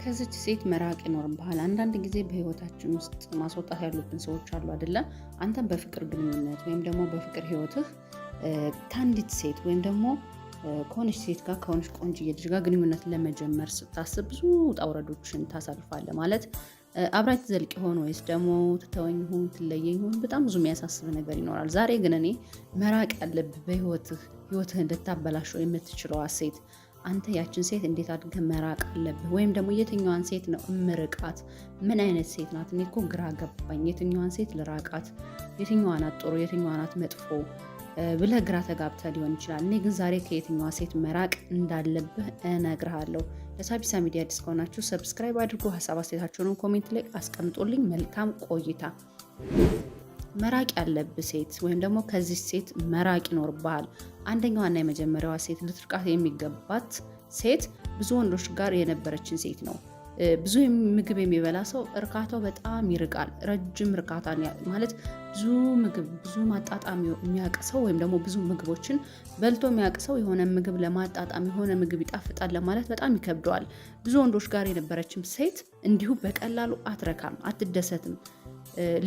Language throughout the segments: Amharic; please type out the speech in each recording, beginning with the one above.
ከዚች ሴት መራቅ ይኖርብሃል። አንዳንድ ጊዜ በህይወታችን ውስጥ ማስወጣት ያሉብን ሰዎች አሉ አይደለ? አንተም በፍቅር ግንኙነት ወይም ደግሞ በፍቅር ህይወትህ ከአንዲት ሴት ወይም ደግሞ ከሆነች ሴት ጋር ከሆነች ቆንጅዬ ልጅ ጋር ግንኙነት ለመጀመር ስታስብ ብዙ ውጣ ውረዶችን ታሳልፋለህ። ማለት አብራች ትዘልቅ ይሆን ወይስ ደግሞ ትተወኝ ይሆን ትለየኝ ይሆን? በጣም ብዙ የሚያሳስብ ነገር ይኖራል። ዛሬ ግን እኔ መራቅ ያለብህ ህይወትህን ልታበላሸው የምትችለዋ ሴት አንተ ያችን ሴት እንዴት አድርገህ መራቅ አለብህ? ወይም ደግሞ የትኛዋን ሴት ነው እምርቃት? ምን አይነት ሴት ናት? እኔ እኮ ግራ ገባኝ። የትኛዋን ሴት ልራቃት? የትኛዋ ናት ጥሩ? የትኛዋ ናት መጥፎ ብለህ ግራ ተጋብተህ ሊሆን ይችላል። እኔ ግን ዛሬ ከየትኛዋ ሴት መራቅ እንዳለብህ እነግርሃለሁ። ለሳቢሳ ሚዲያ አዲስ ከሆናችሁ ሰብስክራይብ አድርጉ። ሀሳብ አስተያየታችሁን ኮሜንት ላይ አስቀምጡልኝ። መልካም ቆይታ። መራቅ ያለብህ ሴት ወይም ደግሞ ከዚህ ሴት መራቅ ይኖርብሃል። አንደኛዋና የመጀመሪያዋ ሴት ልትርቃት የሚገባት ሴት ብዙ ወንዶች ጋር የነበረችን ሴት ነው። ብዙ ምግብ የሚበላ ሰው እርካታው በጣም ይርቃል። ረጅም እርካታ ማለት ብዙ ምግብ ብዙ ማጣጣም የሚያውቅ ሰው ወይም ደግሞ ብዙ ምግቦችን በልቶ የሚያውቅ ሰው የሆነ ምግብ ለማጣጣም የሆነ ምግብ ይጣፍጣል ለማለት በጣም ይከብደዋል። ብዙ ወንዶች ጋር የነበረችም ሴት እንዲሁ በቀላሉ አትረካም፣ አትደሰትም።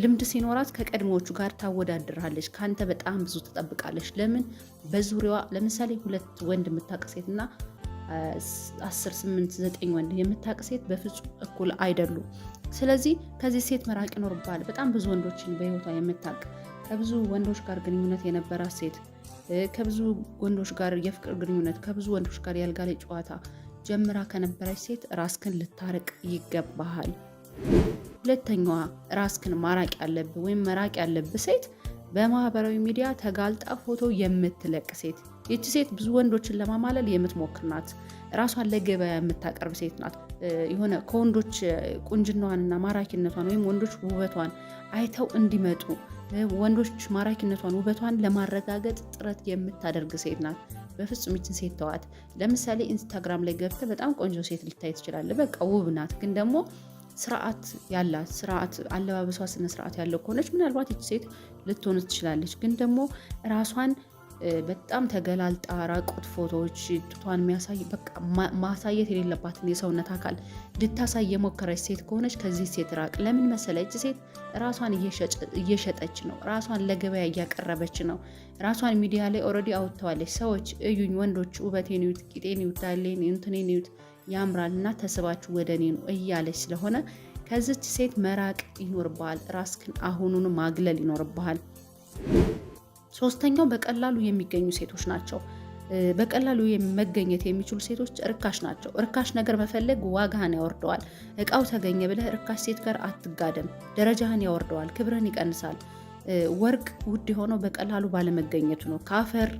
ልምድ ሲኖራት ከቀድሞዎቹ ጋር ታወዳድራለች። ካንተ በጣም ብዙ ትጠብቃለች። ለምን? በዙሪያዋ ለምሳሌ 2 ወንድ የምታውቅ ሴት እና 10 8 9 ወንድ የምታውቅ ሴት በፍጹም እኩል አይደሉም። ስለዚህ ከዚህ ሴት መራቅ ይኖርብሃል። በጣም ብዙ ወንዶችን በህይወቷ የምታውቅ ከብዙ ወንዶች ጋር ግንኙነት የነበራት ሴት፣ ከብዙ ወንዶች ጋር የፍቅር ግንኙነት፣ ከብዙ ወንዶች ጋር ያልጋ ላይ ጨዋታ ጀምራ ከነበረች ሴት ራስክን ልታርቅ ይገባሃል። ሁለተኛዋ ራስክን ማራቅ ያለብህ ወይም መራቅ ያለብህ ሴት በማህበራዊ ሚዲያ ተጋልጣ ፎቶ የምትለቅ ሴት። ይቺ ሴት ብዙ ወንዶችን ለማማለል የምትሞክር ናት። ራሷን ለገበያ የምታቀርብ ሴት ናት። የሆነ ከወንዶች ቁንጅናዋንና ማራኪነቷን ወይም ወንዶች ውበቷን አይተው እንዲመጡ ወንዶች ማራኪነቷን ውበቷን ለማረጋገጥ ጥረት የምታደርግ ሴት ናት። በፍጹም ይችን ሴት ተዋት። ለምሳሌ ኢንስታግራም ላይ ገብተህ በጣም ቆንጆ ሴት ልታይ ትችላለህ። በቃ ውብ ናት፣ ግን ደግሞ ስርዓት ያላት አለባበሷ ስነ ስርዓት ያለው ከሆነች ምናልባት ይች ሴት ልትሆን ትችላለች። ግን ደግሞ ራሷን በጣም ተገላልጣ ራቁት ፎቶዎች ጡቷን የሚያሳይ በቃ ማሳየት የሌለባትን የሰውነት አካል ልታሳይ የሞከረች ሴት ከሆነች ከዚህ ሴት ራቅ። ለምን መሰለች? ሴት ራሷን እየሸጠች ነው። ራሷን ለገበያ እያቀረበች ነው። ራሷን ሚዲያ ላይ ኦልሬዲ አውጥተዋለች። ሰዎች እዩኝ፣ ወንዶች ውበቴን እዩት፣ ቂጤን እዩት፣ ዳሌን እንትኔን እዩት፣ ያምራል እና ተስባችሁ ወደ እኔ ነው እያለች ስለሆነ ከዚች ሴት መራቅ ይኖርብሃል። ራስክን አሁኑን ማግለል ይኖርብሃል። ሶስተኛው በቀላሉ የሚገኙ ሴቶች ናቸው። በቀላሉ መገኘት የሚችሉ ሴቶች ርካሽ ናቸው። ርካሽ ነገር መፈለግ ዋጋህን ያወርደዋል። እቃው ተገኘ ብለህ ርካሽ ሴት ጋር አትጋደም። ደረጃህን ያወርደዋል፣ ክብርህን ይቀንሳል። ወርቅ ውድ የሆነው በቀላሉ ባለመገኘቱ ነው። ከአፈር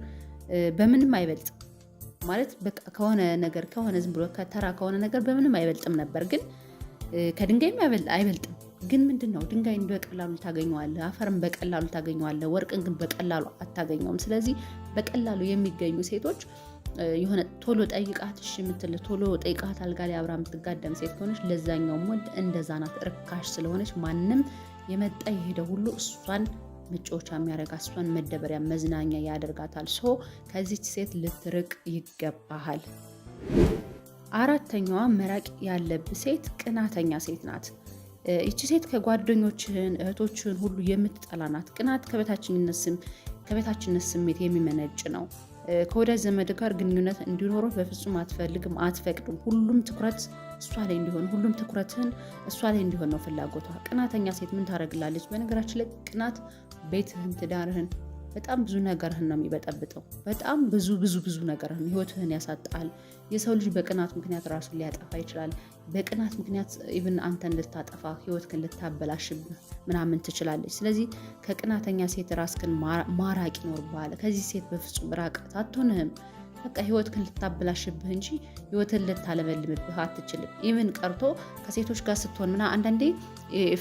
በምንም አይበልጥም። ማለት በቃ ከሆነ ነገር ከሆነ ዝም ብሎ ከተራ ከሆነ ነገር በምንም አይበልጥም ነበር፣ ግን ከድንጋይም አይበልጥም። ግን ምንድነው? ድንጋይን በቀላሉ ታገኘዋለህ፣ አፈርን በቀላሉ ታገኘዋለህ፣ ወርቅን ግን በቀላሉ አታገኘውም። ስለዚህ በቀላሉ የሚገኙ ሴቶች የሆነ ቶሎ ጠይቃት እሺ የምትል ቶሎ ጠይቃት አልጋ ላይ አብራ የምትጋደም ሴት ከሆነች ለዛኛው ወንድ እንደዛ ናት። ርካሽ ስለሆነች ማንም የመጣ የሄደ ሁሉ እሷን መጫወቻ የሚያደርጋት እሷን መደበሪያ መዝናኛ ያደርጋታል። ከዚች ሴት ልትርቅ ይገባሃል። አራተኛዋ መራቅ ያለብህ ሴት ቅናተኛ ሴት ናት። ይቺ ሴት ከጓደኞችህን እህቶችህን ሁሉ የምትጠላ ናት። ቅናት ከበታችነት ስሜት የሚመነጭ ነው። ከወዳጅ ዘመድ ጋር ግንኙነት እንዲኖረው በፍጹም አትፈልግም፣ አትፈቅድም። ሁሉም ትኩረት እሷ ላይ እንዲሆን፣ ሁሉም ትኩረትህን እሷ ላይ እንዲሆን ነው ፍላጎቷ። ቅናተኛ ሴት ምን ታደርግላለች? በነገራችን ላይ ቅናት ቤትህን፣ ትዳርህን፣ በጣም ብዙ ነገርህን ነው የሚበጠብጠው። በጣም ብዙ ነገርህን፣ ህይወትህን ያሳጣል። የሰው ልጅ በቅናት ምክንያት ራሱን ሊያጠፋ ይችላል። በቅናት ምክንያት ኢቭን አንተን ልታጠፋ ህይወትህን ልታበላሽብህ ምናምን ትችላለች። ስለዚህ ከቅናተኛ ሴት ራስህን ማራቅ ይኖርብሃል። ከዚህ ሴት በፍጹም ራቃት፣ አትሆንህም። በቃ ህይወትህን ልታበላሽብህ እንጂ ህይወትን ልታለመልምብህ አትችልም። ኢቭን ቀርቶ ከሴቶች ጋር ስትሆን አንዳንዴ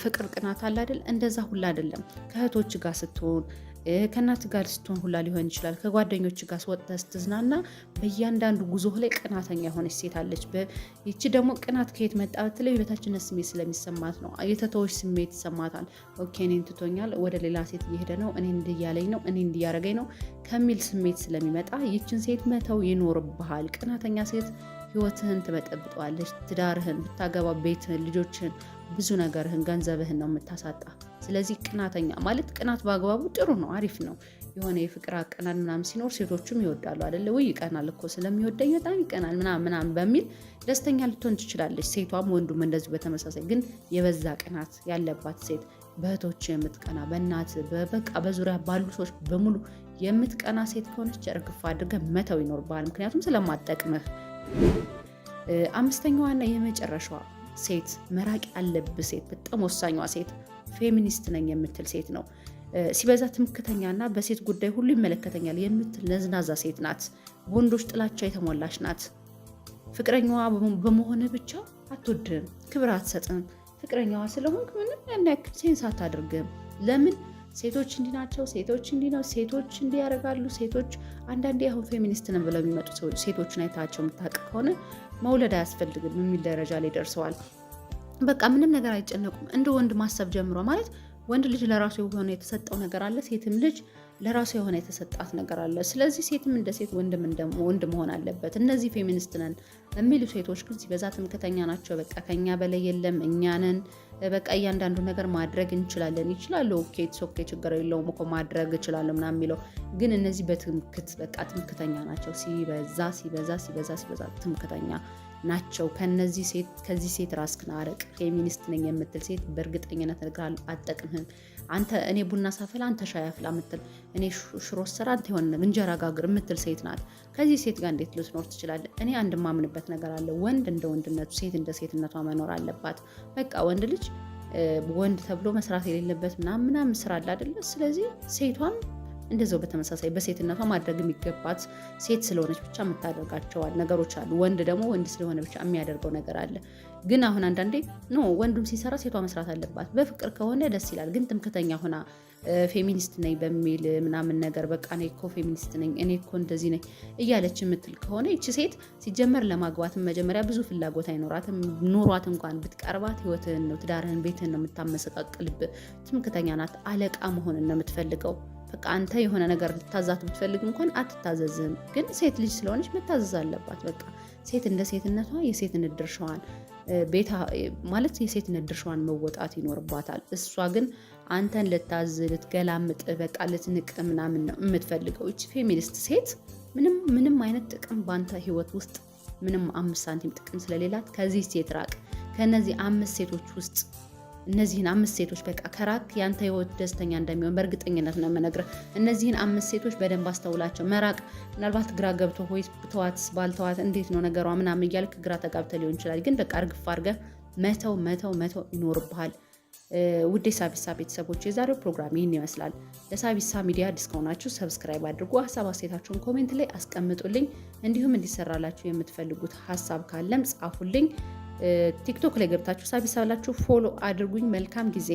ፍቅር ቅናት አለ አይደል? እንደዛ ሁላ አይደለም። ከእህቶች ጋር ስትሆን ከእናት ጋር ስትሆን ሁላ ሊሆን ይችላል። ከጓደኞች ጋር ወጥተህ ስትዝናና በእያንዳንዱ ጉዞ ላይ ቅናተኛ የሆነች ሴት አለች። ይቺ ደግሞ ቅናት ከየት መጣ ብትለው የበታችነት ስሜት ስለሚሰማት ነው። የተተወች ስሜት ይሰማታል። ኦኬ እኔን ትቶኛል፣ ወደ ሌላ ሴት እየሄደ ነው፣ እኔ እንዲያለኝ ነው፣ እኔ እንዲያረገኝ ነው ከሚል ስሜት ስለሚመጣ ይችን ሴት መተው ይኖርብሃል። ቅናተኛ ሴት ህይወትህን ትበጠብጠዋለች። ትዳርህን ብታገባ ቤትህን፣ ልጆችህን፣ ብዙ ነገርህን፣ ገንዘብህን ነው የምታሳጣ። ስለዚህ ቅናተኛ ማለት ቅናት በአግባቡ ጥሩ ነው፣ አሪፍ ነው። የሆነ የፍቅር አቀናን ምናምን ሲኖር ሴቶችም ይወዳሉ አይደለ? ወይ ይቀናል እኮ ስለሚወደኝ በጣም ይቀናል ምናምን በሚል ደስተኛ ልትሆን ትችላለች። ሴቷም ወንዱም እንደዚሁ በተመሳሳይ። ግን የበዛ ቅናት ያለባት ሴት በእህቶች የምትቀና በእናት በበቃ በዙሪያ ባሉ ሰዎች በሙሉ የምትቀና ሴት ከሆነች እርግፍ አድርገህ መተው ይኖርብሃል። ምክንያቱም ስለማጠቅምህ። አምስተኛዋና የመጨረሻዋ ሴት መራቅ ያለብህ ሴት በጣም ወሳኛዋ ሴት ፌሚኒስት ነኝ የምትል ሴት ነው። ሲበዛ ትምክተኛና በሴት ጉዳይ ሁሉ ይመለከተኛል የምትል ነዝናዛ ሴት ናት። ወንዶች ጥላቻ የተሞላች ናት። ፍቅረኛዋ በመሆን ብቻ አትወድም፣ ክብር አትሰጥም። ፍቅረኛዋ ስለሆንክ ምንም ያን ያክል ሴንስ አታደርግም። ለምን? ሴቶች እንዲህ ናቸው፣ ሴቶች እንዲህ ነው፣ ሴቶች እንዲህ ያደርጋሉ። ሴቶች አንዳንዴ አሁን ፌሚኒስት ነን ብለው የሚመጡ ሰዎች ሴቶችን አይታቸው የምታውቅ ከሆነ መውለድ አያስፈልግም የሚል ደረጃ ላይ ደርሰዋል። በቃ ምንም ነገር አይጨነቁም። እንደ ወንድ ማሰብ ጀምሮ ማለት ወንድ ልጅ ለራሱ የሆነ የተሰጠው ነገር አለ፣ ሴትም ልጅ ለራሱ የሆነ የተሰጣት ነገር አለ። ስለዚህ ሴትም እንደ ሴት ወንድ መሆን አለበት። እነዚህ ፌሚኒስት ነን የሚሉ ሴቶች ግን ሲበዛ ትምክተኛ ናቸው። በቃ ከኛ በላይ የለም፣ እኛንን በቃ እያንዳንዱ ነገር ማድረግ እንችላለን። ይችላሉ፣ ኦኬ ችግር የለውም እኮ ማድረግ እችላለሁ ምናምን የሚለው ግን እነዚህ በትምክት በቃ ትምክተኛ ናቸው። ሲበዛ ትምክተኛ ናቸው። ከዚህ ሴት ራስህን አርቅ። ፌሚኒስት ነኝ የምትል ሴት በእርግጠኝነት እነግርሃለሁ አትጠቅምህም። አንተ እኔ ቡና ሳፈላ አንተ ሻይ አፍላ የምትል፣ እኔ ሽሮ ስራ አንተ የሆነ እንጀራ ጋግር የምትል ሴት ናት። ከዚህ ሴት ጋር እንዴት ልትኖር ትችላለህ? እኔ አንድ ማምንበት ነገር አለ። ወንድ እንደ ወንድነቱ፣ ሴት እንደ ሴትነቷ መኖር አለባት። በቃ ወንድ ልጅ ወንድ ተብሎ መስራት የሌለበት ምናምን ስራ አለ አይደለ? ስለዚህ ሴቷም እንደዛው በተመሳሳይ በሴትነቷ ማድረግ የሚገባት ሴት ስለሆነች ብቻ የምታደርጋቸዋል ነገሮች አሉ። ወንድ ደግሞ ወንድ ስለሆነ ብቻ የሚያደርገው ነገር አለ። ግን አሁን አንዳንዴ ወንዱም ሲሰራ ሴቷ መስራት አለባት። በፍቅር ከሆነ ደስ ይላል። ግን ትምክተኛ ሆና ፌሚኒስት ነኝ በሚል ምናምን ነገር በቃ እኔ እኮ ፌሚኒስት ነኝ፣ እኔ እኮ እንደዚህ ነኝ እያለች የምትል ከሆነ ይቺ ሴት ሲጀመር ለማግባትም መጀመሪያ ብዙ ፍላጎት አይኖራትም። ኑሯት እንኳን ብትቀርባት ህይወትህን ነው፣ ትዳርህን፣ ቤትህን ነው የምታመሰቃቅልብህ። ትምክተኛ ናት። አለቃ መሆንን ነው የምትፈልገው። በቃ አንተ የሆነ ነገር ልታዛት ብትፈልግ እንኳን አትታዘዝም። ግን ሴት ልጅ ስለሆነች መታዘዝ አለባት። በቃ ሴት እንደ ሴትነቷ የሴትነት ድርሻዋን ማለት የሴትነት ድርሻዋን መወጣት ይኖርባታል። እሷ ግን አንተን ልታዝ፣ ልትገላምጥ፣ በቃ ልትንቅ ምናምን ነው የምትፈልገው። እቺ ፌሚኒስት ሴት ምንም አይነት ጥቅም በአንተ ህይወት ውስጥ ምንም 5 ሳንቲም ጥቅም ስለሌላት ከዚህ ሴት ራቅ። ከነዚህ 5 ሴቶች ውስጥ እነዚህን 5 ሴቶች በቃ ከራክ ያንተ ህይወት ደስተኛ እንደሚሆን በእርግጠኝነት ነው የምነግርህ። እነዚህን 5 ሴቶች በደንብ አስተውላቸው። መራቅ ምናልባት ግራ ገብቶ ሆይ ተዋትስ ባልተዋት እንዴት ነው ነገሯ ምናምን እያልክ ግራ ተጋብተህ ሊሆን ይችላል። ግን በቃ እርግፍ አድርገህ መተው ይኖርብሃል። ውድ የሳቢሳ ቤተሰቦች የዛሬው ፕሮግራም ይህን ይመስላል። ለሳቢሳ ሚዲያ አዲስ ከሆናችሁ ሰብስክራይብ አድርጉ። ሀሳብ አስተያየታችሁን ኮሜንት ላይ አስቀምጡልኝ። እንዲሁም እንዲሰራላችሁ የምትፈልጉት ሀሳብ ካለም ጻፉልኝ። ቲክቶክ ላይ ገብታችሁ ሳቢሳ ብላችሁ ፎሎ አድርጉኝ። መልካም ጊዜ